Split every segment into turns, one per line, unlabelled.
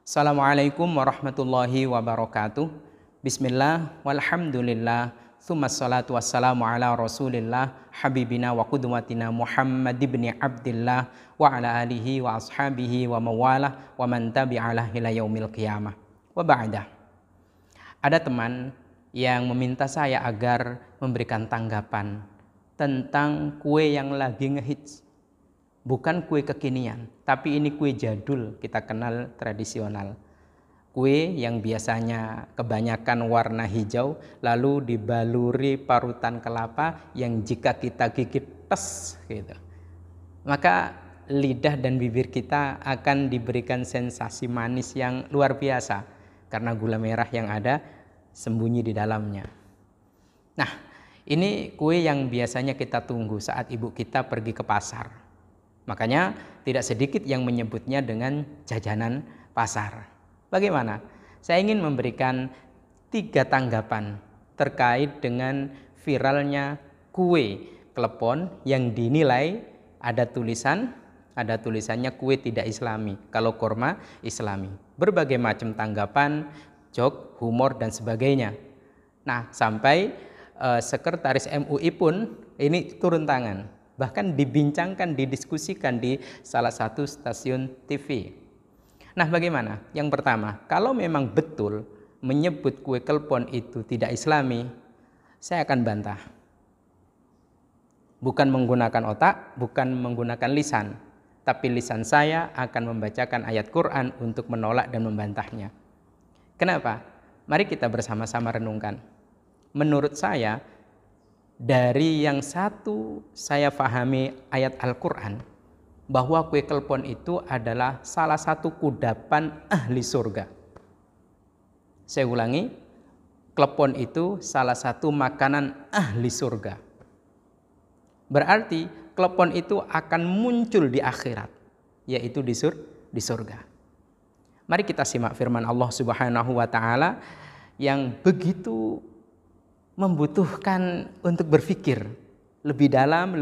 Assalamualaikum warahmatullahi wabarakatuh. Bismillah, walhamdulillah, thumma salatu wassalamu ala rasulillah, habibina wa qudwatina Muhammad ibn Abdillah, wa ala alihi wa ashabihi wa mawalah, wa man tabi'alah ila yaumil qiyamah. Wa ba'dah. Ada teman yang meminta saya agar memberikan tanggapan tentang kue yang lagi ngehits. Bukan kue kekinian, tapi ini kue jadul, kita kenal tradisional. Kue yang biasanya kebanyakan warna hijau, lalu dibaluri parutan kelapa yang jika kita gigit tes gitu, maka lidah dan bibir kita akan diberikan sensasi manis yang luar biasa karena gula merah yang ada sembunyi di dalamnya. Nah, ini kue yang biasanya kita tunggu saat ibu kita pergi ke pasar. Makanya tidak sedikit yang menyebutnya dengan jajanan pasar. Bagaimana? Saya ingin memberikan 3 tanggapan terkait dengan viralnya kue klepon yang dinilai ada tulisannya kue tidak islami, kalau kurma islami. Berbagai macam tanggapan, jok, humor dan sebagainya. Nah, sampai sekretaris MUI pun ini turun tangan. Bahkan dibincangkan, didiskusikan di salah satu stasiun TV. Nah, bagaimana? Yang pertama, kalau memang betul menyebut kue klepon itu tidak islami, saya akan bantah. Bukan menggunakan otak, bukan menggunakan lisan, tapi lisan saya akan membacakan ayat Quran untuk menolak dan membantahnya. Kenapa? Mari kita bersama-sama renungkan. Menurut saya, dari yang satu saya fahami ayat Al-Quran, bahwa kue klepon itu adalah salah satu kudapan ahli surga. Saya ulangi, klepon itu salah satu makanan ahli surga. Berarti klepon itu akan muncul di akhirat, yaitu di surga. Mari kita simak firman Allah Subhanahu wa Ta'ala yang begitu membutuhkan untuk berpikir lebih dalam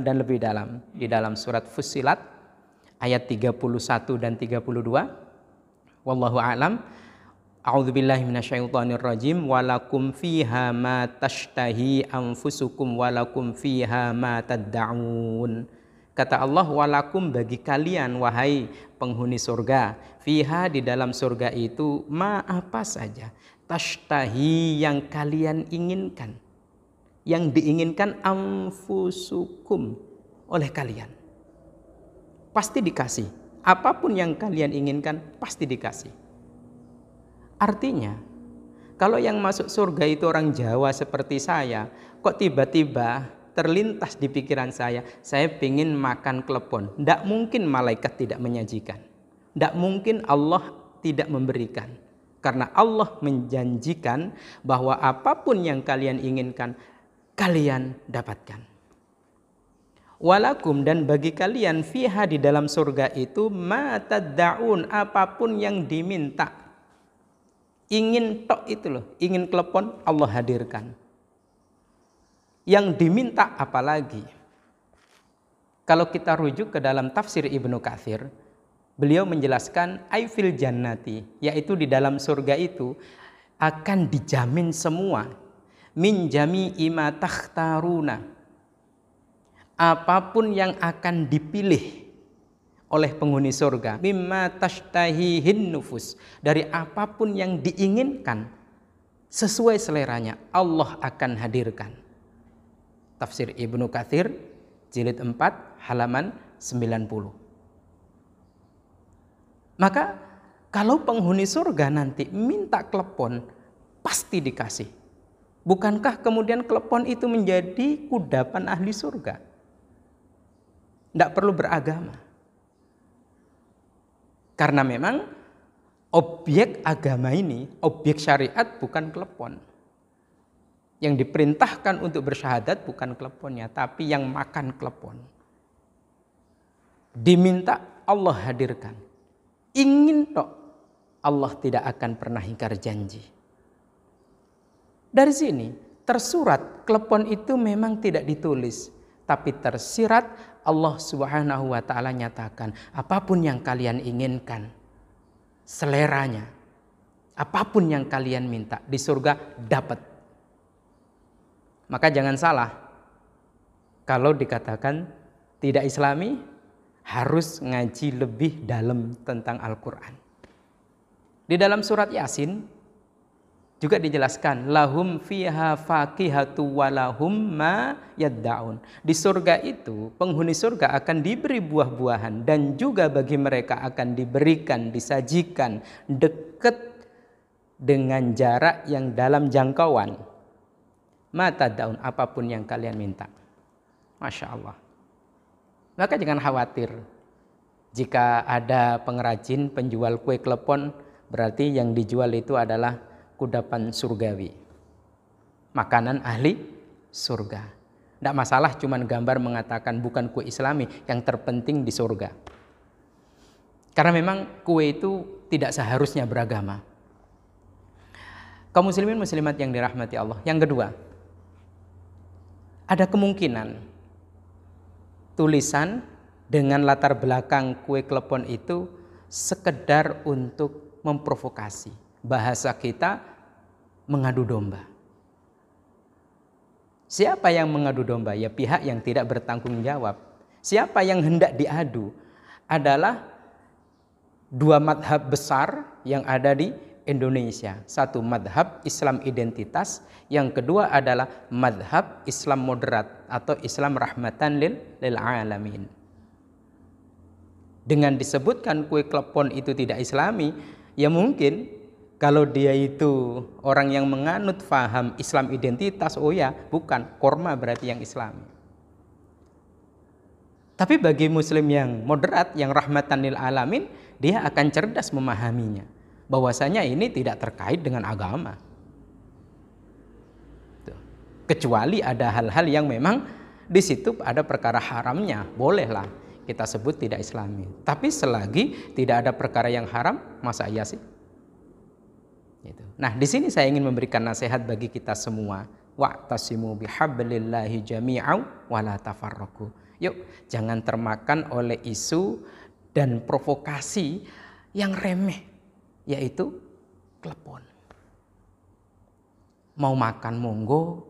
dan lebih dalam. Di dalam surat Fussilat ayat 31 dan 32. Wallahu a'lam. A'udzubillahi minasyaitonir rajim. Walakum fiha ma tashtahi anfusukum walakum fiha ma tadda'un. Kata Allah, walakum bagi kalian wahai penghuni surga, fiha di dalam surga itu ma apa saja, tashtahi yang kalian inginkan, yang diinginkan anfusukum oleh kalian, pasti dikasih. Apapun yang kalian inginkan pasti dikasih. Artinya kalau yang masuk surga itu orang Jawa seperti saya, kok tiba-tiba terlintas di pikiran saya ingin makan klepon. Tidak mungkin malaikat tidak menyajikan, tidak mungkin Allah tidak memberikan. Karena Allah menjanjikan bahwa apapun yang kalian inginkan, kalian dapatkan. Walakum dan bagi kalian fiha di dalam surga itu ma tadda'un, apapun yang diminta. Ingin tok itu loh, ingin klepon Allah hadirkan. Yang diminta apalagi? Kalau kita rujuk ke dalam tafsir Ibnu Katsir, beliau menjelaskan aifil jannati, yaitu di dalam surga itu akan dijamin semua min jami'i ma takhtaruna, apapun yang akan dipilih oleh penghuni surga, mimma tashtahihin nufus, dari apapun yang diinginkan sesuai seleranya Allah akan hadirkan. Tafsir Ibnu Katsir jilid 4 halaman 90. Maka kalau penghuni surga nanti minta klepon, pasti dikasih. Bukankah kemudian klepon itu menjadi kudapan ahli surga? Tidak perlu beragama. Karena memang objek agama ini, objek syariat bukan klepon. Yang diperintahkan untuk bersyahadat bukan kleponnya, tapi yang makan klepon. Diminta Allah hadirkan. Ingin tok, Allah tidak akan pernah ingkar janji. Dari sini tersurat klepon itu memang tidak ditulis, tapi tersirat Allah Subhanahu wa Ta'ala nyatakan apapun yang kalian inginkan seleranya. Apapun yang kalian minta di surga dapat. Maka jangan salah kalau dikatakan tidak Islami harus ngaji lebih dalam tentang Al-Quran. Di dalam surat Yasin juga dijelaskan lahum fiha faqihatu walahum ma yaddaun. Di surga itu penghuni surga akan diberi buah-buahan dan juga bagi mereka akan diberikan, disajikan dekat dengan jarak yang dalam jangkauan. Mata daun apapun yang kalian minta. Masya Allah. Maka jangan khawatir jika ada pengrajin penjual kue klepon, berarti yang dijual itu adalah kudapan surgawi, makanan ahli surga. Tidak masalah cuman gambar mengatakan bukan kue Islami, yang terpenting di surga. Karena memang kue itu tidak seharusnya beragama. Kaum muslimin muslimat yang dirahmati Allah. Yang kedua, ada kemungkinan tulisan dengan latar belakang kue klepon itu sekedar untuk memprovokasi. Bahasa kita mengadu domba. Siapa yang mengadu domba? Ya pihak yang tidak bertanggung jawab. Siapa yang hendak diadu? Adalah dua madhab besar yang ada di Indonesia. Satu madhab Islam identitas, yang kedua adalah madhab Islam moderat atau Islam rahmatan lil alamin. Dengan disebutkan kue klepon itu tidak Islami, ya mungkin kalau dia itu orang yang menganut faham Islam identitas, oh ya bukan, korma berarti yang Islami. Tapi bagi muslim yang moderat, yang rahmatan lil alamin, dia akan cerdas memahaminya, bahwasanya ini tidak terkait dengan agama. Kecuali ada hal-hal yang memang di situ ada perkara haramnya, bolehlah kita sebut tidak Islami. Tapi selagi tidak ada perkara yang haram, masa iya sih? Nah, di sini saya ingin memberikan nasihat bagi kita semua. Wa'tasimu bihablillahi jami'au wa la tafarraqu. Yuk, jangan termakan oleh isu dan provokasi yang remeh, yaitu klepon. Mau makan monggo,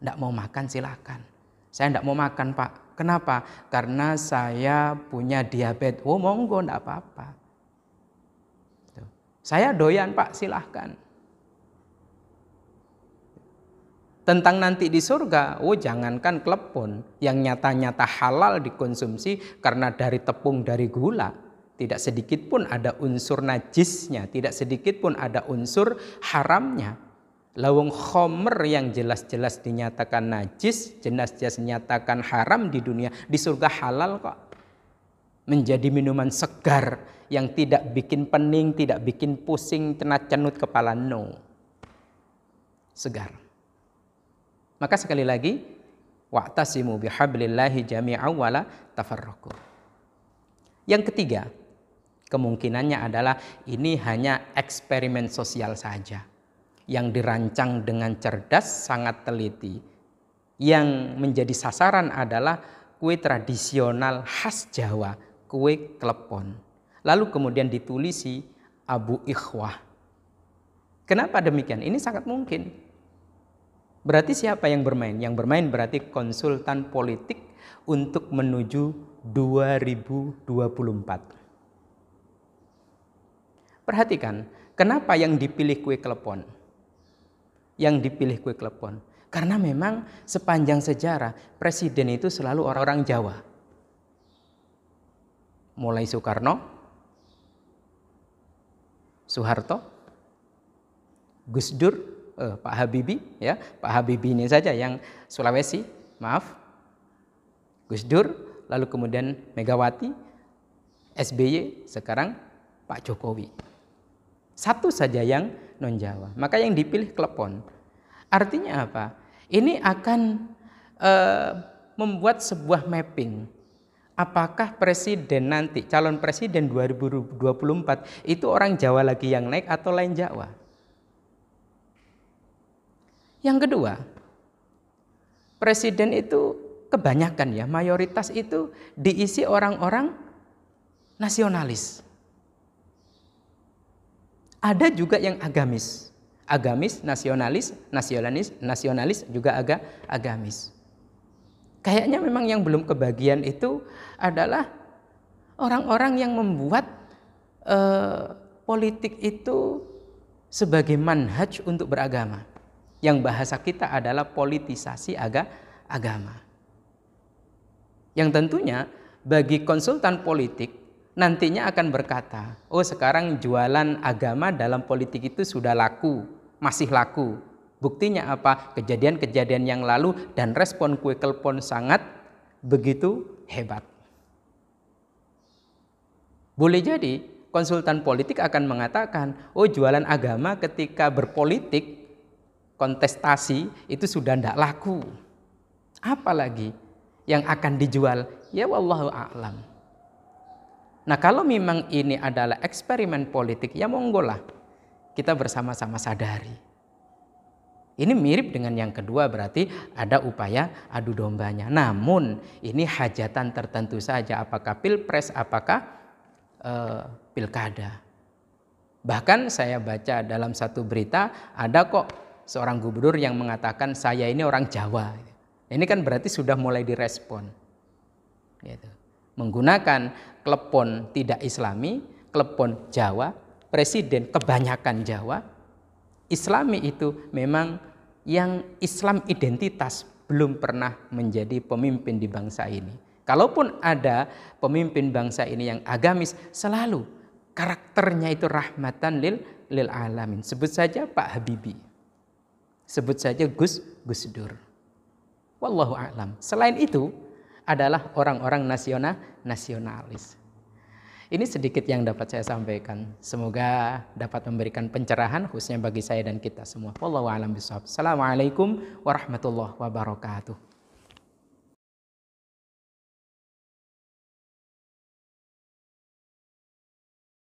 enggak mau makan silakan. Saya enggak mau makan, Pak. Kenapa? Karena saya punya diabetes. Oh, monggo, enggak apa-apa. Saya doyan, Pak, silahkan. Tentang nanti di surga, oh jangankan klepon yang nyata-nyata halal dikonsumsi karena dari tepung, dari gula, tidak sedikit pun ada unsur najisnya, tidak sedikit pun ada unsur haramnya. Lawang khomer yang jelas-jelas dinyatakan najis, jelas-jelas dinyatakan haram di dunia, di surga halal kok. Menjadi minuman segar yang tidak bikin pening, tidak bikin pusing, cenut kepala, no. Segar. Maka sekali lagi, wa'tasimu bihablillahi jami'an wa la tafarraqu. Yang ketiga, kemungkinannya adalah ini hanya eksperimen sosial saja yang dirancang dengan cerdas, sangat teliti. Yang menjadi sasaran adalah kue tradisional khas Jawa, kue klepon. Lalu kemudian ditulisi Abu Ikhwah. Kenapa demikian? Ini sangat mungkin. Berarti siapa yang bermain? Yang bermain berarti konsultan politik untuk menuju 2024. Perhatikan, kenapa yang dipilih kue klepon? Yang dipilih kue klepon. Karena memang sepanjang sejarah presiden itu selalu orang-orang Jawa. Mulai Soekarno, Soeharto, Gus Dur, Pak Habibie, ya Pak Habibie ini saja yang Sulawesi, maaf, Gus Dur, lalu kemudian Megawati, SBY, sekarang Pak Jokowi. Satu saja yang non Jawa, maka yang dipilih klepon. Artinya apa? Ini akan membuat sebuah mapping. Apakah presiden nanti, calon presiden 2024 itu orang Jawa lagi yang naik atau lain Jawa? Yang kedua, presiden itu kebanyakan ya, mayoritas itu diisi orang-orang nasionalis. Ada juga yang agamis. Agamis, nasionalis juga agamis. Kayaknya memang yang belum kebagian itu adalah orang-orang yang membuat politik itu sebagai manhaj untuk beragama. Yang bahasa kita adalah politisasi agama. Yang tentunya bagi konsultan politik nantinya akan berkata, oh sekarang jualan agama dalam politik itu sudah laku, masih laku. Buktinya apa? Kejadian-kejadian yang lalu dan respon Quick Helpon sangat begitu hebat. Boleh jadi konsultan politik akan mengatakan, oh jualan agama ketika berpolitik, kontestasi itu sudah tidak laku. Apalagi yang akan dijual? Ya wallahu a'lam. Nah kalau memang ini adalah eksperimen politik, ya monggolah kita bersama-sama sadari. Ini mirip dengan yang kedua, berarti ada upaya adu dombanya. Namun ini hajatan tertentu saja, apakah pilpres, apakah pilkada. Bahkan saya baca dalam satu berita, ada kok seorang gubernur yang mengatakan saya ini orang Jawa. Ini kan berarti sudah mulai direspon. Gitu. Menggunakan klepon tidak Islami, klepon Jawa, presiden kebanyakan Jawa. Islami itu memang yang Islam identitas belum pernah menjadi pemimpin di bangsa ini. Kalaupun ada pemimpin bangsa ini yang agamis, selalu karakternya itu rahmatan lil alamin. Sebut saja Pak Habibie. Sebut saja Gus Dur. Wallahu a'lam. Selain itu adalah orang-orang nasionalis. Ini sedikit yang dapat saya sampaikan. Semoga dapat memberikan pencerahan khususnya bagi saya dan kita semua. Wallahu a'lam bishawab. Assalamualaikum warahmatullahi wabarakatuh.